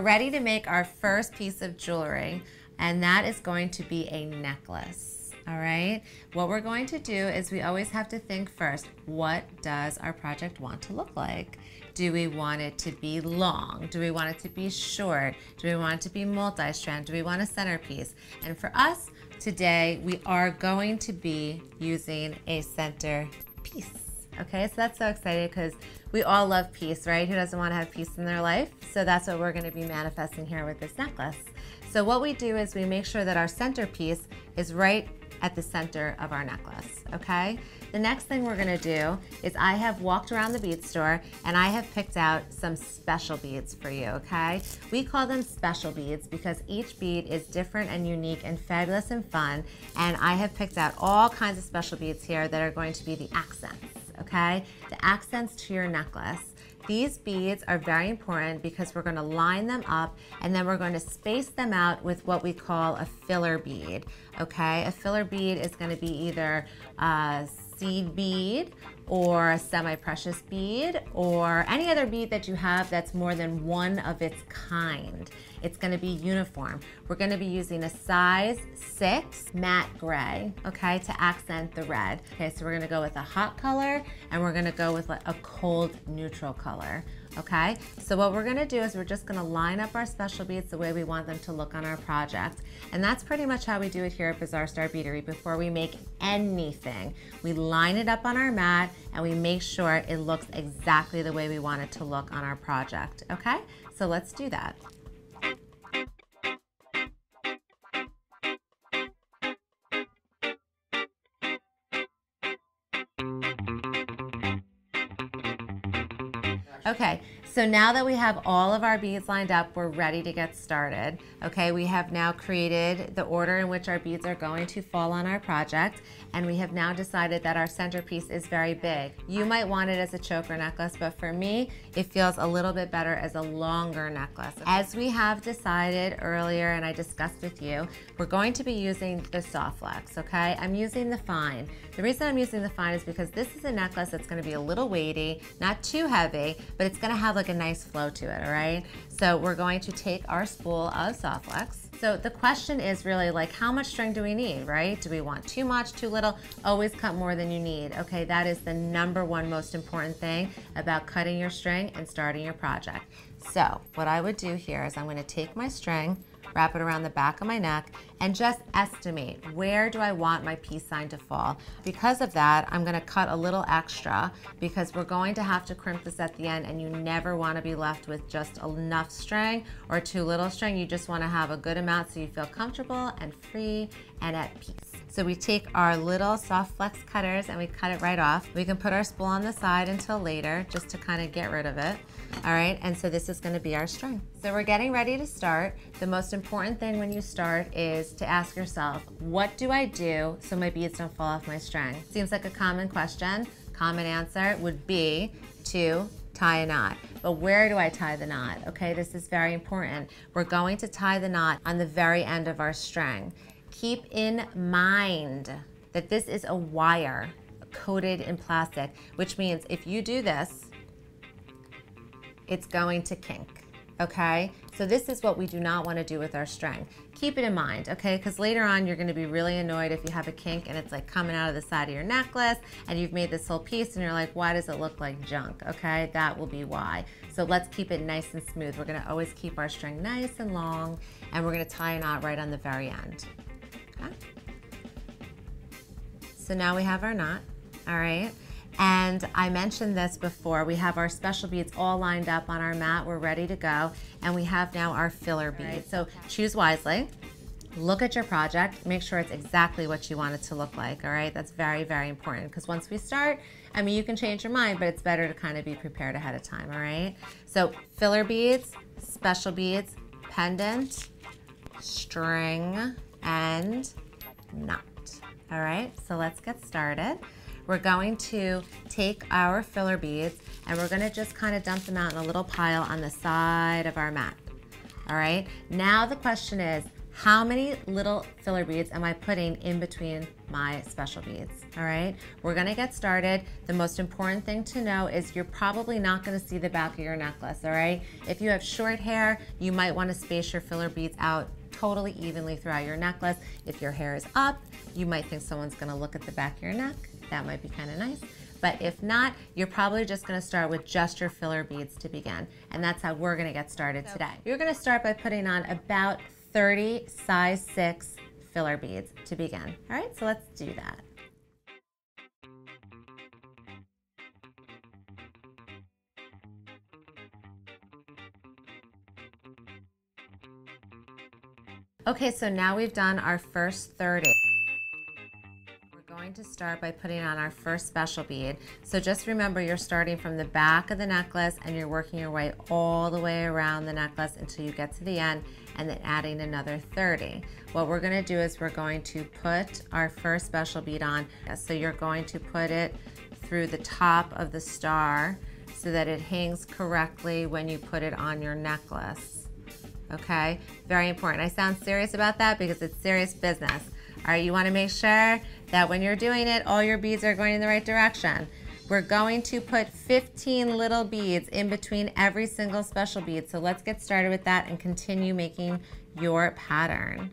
we're ready to make our first piece of jewelry, and that is going to be a necklace. All right, what we're going to do is we always have to think first, what does our project want to look like? Do we want it to be long? Do we want it to be short? Do we want it to be multi-strand? Do we want a centerpiece? And for us today, we are going to be using a centerpiece. Okay, so that's so exciting because we all love peace, right? Who doesn't want to have peace in their life? So that's what we're going to be manifesting here with this necklace. So what we do is we make sure that our centerpiece is right at the center of our necklace, okay? The next thing we're gonna do is I have walked around the bead store and I have picked out some special beads for you, okay? We call them special beads because each bead is different and unique and fabulous and fun, and I have picked out all kinds of special beads here that are going to be the accents, okay? The accents to your necklace. These beads are very important because we're going to line them up and then we're going to space them out with what we call a filler bead, okay? A filler bead is going to be either a seed bead or a semi-precious bead or any other bead that you have that's more than one of its kind. It's going to be uniform. We're going to be using a size 6 matte gray, okay, to accent the red. Okay, so we're going to go with a hot color and we're going to go with a cold neutral color. Okay, so what we're going to do is we're just going to line up our special beads the way we want them to look on our project. And that's pretty much how we do it here at Bizarre Star Beadery before we make anything. We line it up on our mat and we make sure it looks exactly the way we want it to look on our project. Okay, so let's do that. Okay, so now that we have all of our beads lined up, we're ready to get started. Okay, we have now created the order in which our beads are going to fall on our project, and we have now decided that our centerpiece is very big. You might want it as a choker necklace, but for me, it feels a little bit better as a longer necklace. As we have decided earlier, and I discussed with you, we're going to be using the soft flex, okay? I'm using the fine. The reason I'm using the fine is because this is a necklace that's gonna be a little weighty, not too heavy, but it's gonna have like a nice flow to it, all right? So we're going to take our spool of soft flex. So the question is really like, how much string do we need, right? Do we want too much, too little? Always cut more than you need, okay? That is the #1 most important thing about cutting your string and starting your project. So what I would do here is I'm gonna take my string, wrap it around the back of my neck, and just estimate where do I want my peace sign to fall. Because of that, I'm gonna cut a little extra because we're going to have to crimp this at the end, and you never wanna be left with just enough string or too little string. You just wanna have a good amount so you feel comfortable and free and at peace. So we take our little soft flex cutters and we cut it right off. We can put our spool on the side until later just to kind of get rid of it. All right, and so this is gonna be our string. So we're getting ready to start. The most important thing when you start is to ask yourself, what do I do so my beads don't fall off my string? Seems like a common question. Common answer would be to tie a knot. But where do I tie the knot? Okay, this is very important. We're going to tie the knot on the very end of our string. Keep in mind that this is a wire coated in plastic, which means if you do this, it's going to kink, okay? So this is what we do not want to do with our string. Keep it in mind, okay? Because later on you're going to be really annoyed if you have a kink and it's like coming out of the side of your necklace and you've made this whole piece and you're like, why does it look like junk, okay? That will be why. So let's keep it nice and smooth. We're going to always keep our string nice and long, and we're going to tie a knot right on the very end. Okay. So now we have our knot, all right? And I mentioned this before, we have our special beads all lined up on our mat, we're ready to go, and we have now our filler beads. Right, so choose wisely, look at your project, make sure it's exactly what you want it to look like, all right? That's very, very important, because once we start, I mean, you can change your mind, but it's better to kind of be prepared ahead of time, all right? So filler beads, special beads, pendant, string, and knot. All right, so let's get started. We're going to take our filler beads and we're gonna just kind of dump them out in a little pile on the side of our mat. All right, now the question is, how many little filler beads am I putting in between my special beads, all right? We're gonna get started. The most important thing to know is you're probably not gonna see the back of your necklace, all right? If you have short hair, you might wanna space your filler beads out totally evenly throughout your necklace. If your hair is up, you might think someone's gonna look at the back of your neck. That might be kind of nice. But if not, you're probably just gonna start with just your filler beads to begin. And that's how we're gonna get started today. You're gonna start by putting on about 30 size 6 filler beads to begin. All right, so let's do that. Okay, so now we've done our first 30. We're going to start by putting on our first special bead. So just remember, you're starting from the back of the necklace and you're working your way all the way around the necklace until you get to the end, and then adding another 30. What we're gonna do is we're going to put our first special bead on. So you're going to put it through the top of the star so that it hangs correctly when you put it on your necklace. Okay, very important. I sound serious about that because it's serious business. All right, you wanna make sure that when you're doing it, all your beads are going in the right direction. We're going to put 15 little beads in between every single special bead. So let's get started with that and continue making your pattern.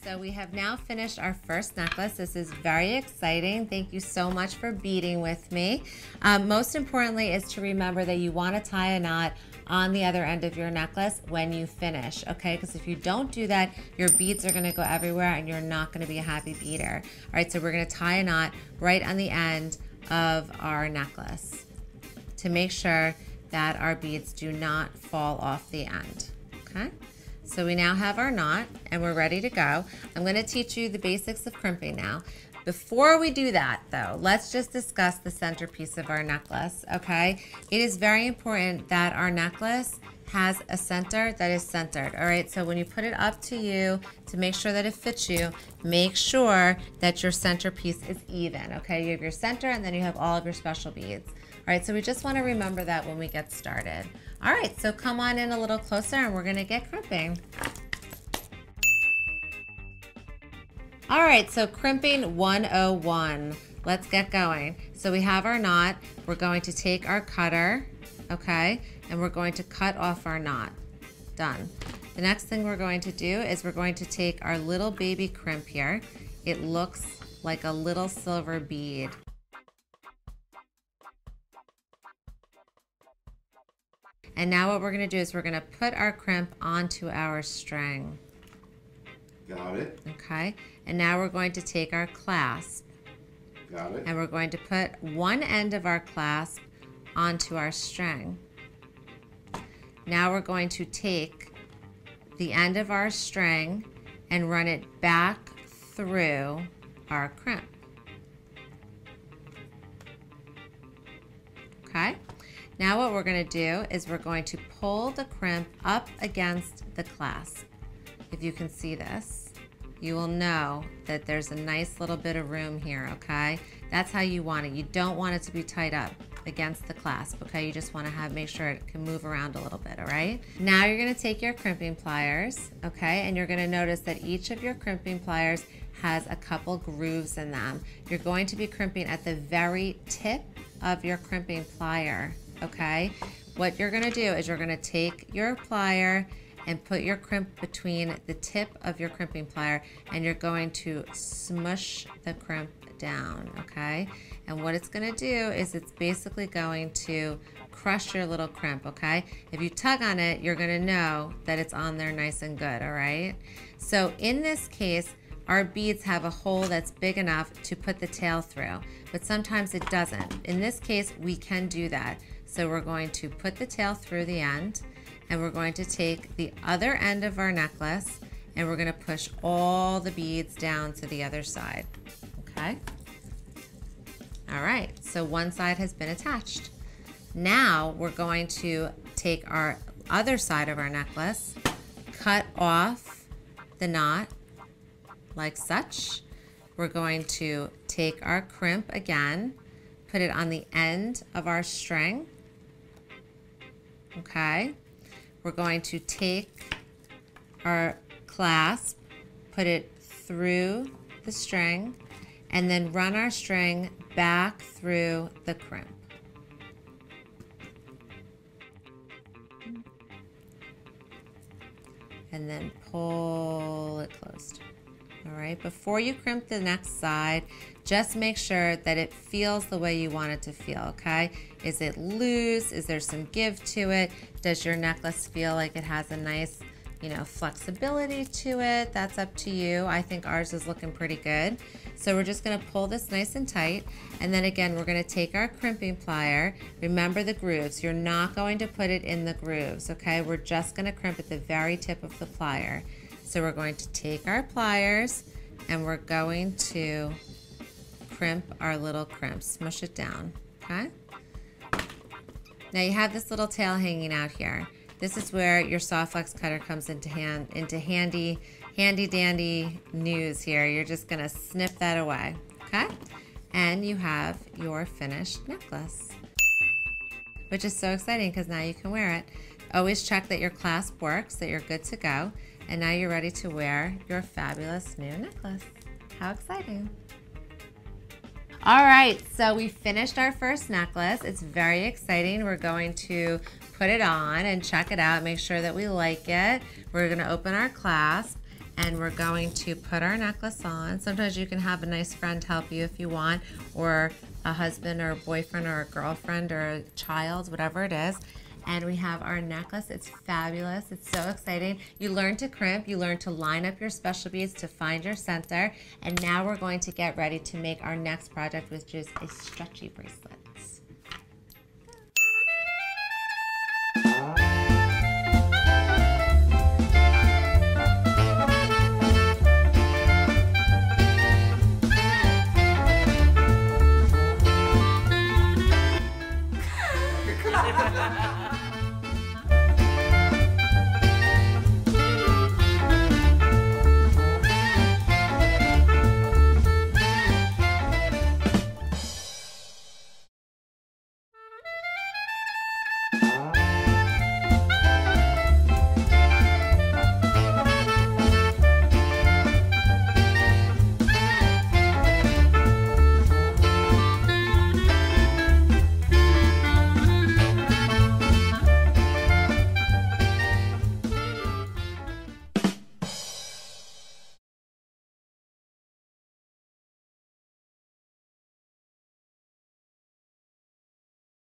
So we have now finished our first necklace. This is very exciting. Thank you so much for beading with me. Most importantly is to remember that you want to tie a knot on the other end of your necklace when you finish, okay? Because if you don't do that, your beads are gonna go everywhere and you're not gonna be a happy beader. All right, so we're gonna tie a knot right on the end of our necklace to make sure that our beads do not fall off the end, okay? So we now have our knot and we're ready to go. I'm gonna teach you the basics of crimping now. Before we do that though, let's just discuss the centerpiece of our necklace, okay? It is very important that our necklace has a center that is centered, all right? So when you put it up to you to make sure that it fits you, make sure that your centerpiece is even, okay? You have your center and then you have all of your special beads. All right, so we just wanna remember that when we get started. All right, so come on in a little closer and we're gonna get crimping. All right, so crimping 101. Let's get going. So we have our knot. We're going to take our cutter, okay? And we're going to cut off our knot. Done. The next thing we're going to do is we're going to take our little baby crimp here. It looks like a little silver bead. And now what we're gonna do is we're gonna put our crimp onto our string. Got it. Okay, and now we're going to take our clasp. Got it. And we're going to put one end of our clasp onto our string. Now we're going to take the end of our string and run it back through our crimp. Okay? Now what we're going to do is we're going to pull the crimp up against the clasp. If you can see this, you will know that there's a nice little bit of room here, okay? That's how you want it. You don't want it to be tied up against the clasp, okay? You just want to make sure it can move around a little bit, all right? Now you're going to take your crimping pliers, okay? And you're going to notice that each of your crimping pliers has a couple grooves in them. You're going to be crimping at the very tip of your crimping plier, okay? what you're gonna do is you're gonna take your plier and put your crimp between the tip of your crimping plier, and you're going to smush the crimp down, okay? And what it's gonna do is it's basically going to crush your little crimp, okay? If you tug on it, you're gonna know that it's on there nice and good, all right? So in this case, our beads have a hole that's big enough to put the tail through, but sometimes it doesn't. In this case, we can do that. So we're going to put the tail through the end, and we're going to take the other end of our necklace, and we're gonna push all the beads down to the other side, okay? All right, so one side has been attached. Now we're going to take our other side of our necklace, cut off the knot like such. We're going to take our crimp again, put it on the end of our string, okay? We're going to take our clasp, put it through the string, and then run our string back through the crimp. And then pull it closed. All right, before you crimp the next side, just make sure that it feels the way you want it to feel, okay? Is it loose? Is there some give to it? Does your necklace feel like it has a nice, flexibility to it? That's up to you. I think ours is looking pretty good. So we're just gonna pull this nice and tight. And then again, we're gonna take our crimping plier. Remember the grooves. You're not going to put it in the grooves, okay? We're just gonna crimp at the very tip of the plier. So we're going to take our pliers and we're going to crimp our little crimp, smush it down, okay? Now you have this little tail hanging out here. This is where your soft flex cutter comes into handy dandy news here. You're just gonna snip that away, okay? And you have your finished necklace, which is so exciting because now you can wear it. Always check that your clasp works, that you're good to go. And now you're ready to wear your fabulous new necklace. How exciting. All right, so we finished our first necklace. It's very exciting. We're going to put it on and check it out, make sure that we like it. We're gonna open our clasp and we're going to put our necklace on. Sometimes you can have a nice friend help you if you want, or a husband or a boyfriend or a girlfriend or a child, whatever it is. And we have our necklace. It's fabulous. It's so exciting. You learn to crimp. You learn to line up your special beads to find your center. And now we're going to get ready to make our next project, which is a stretchy bracelet.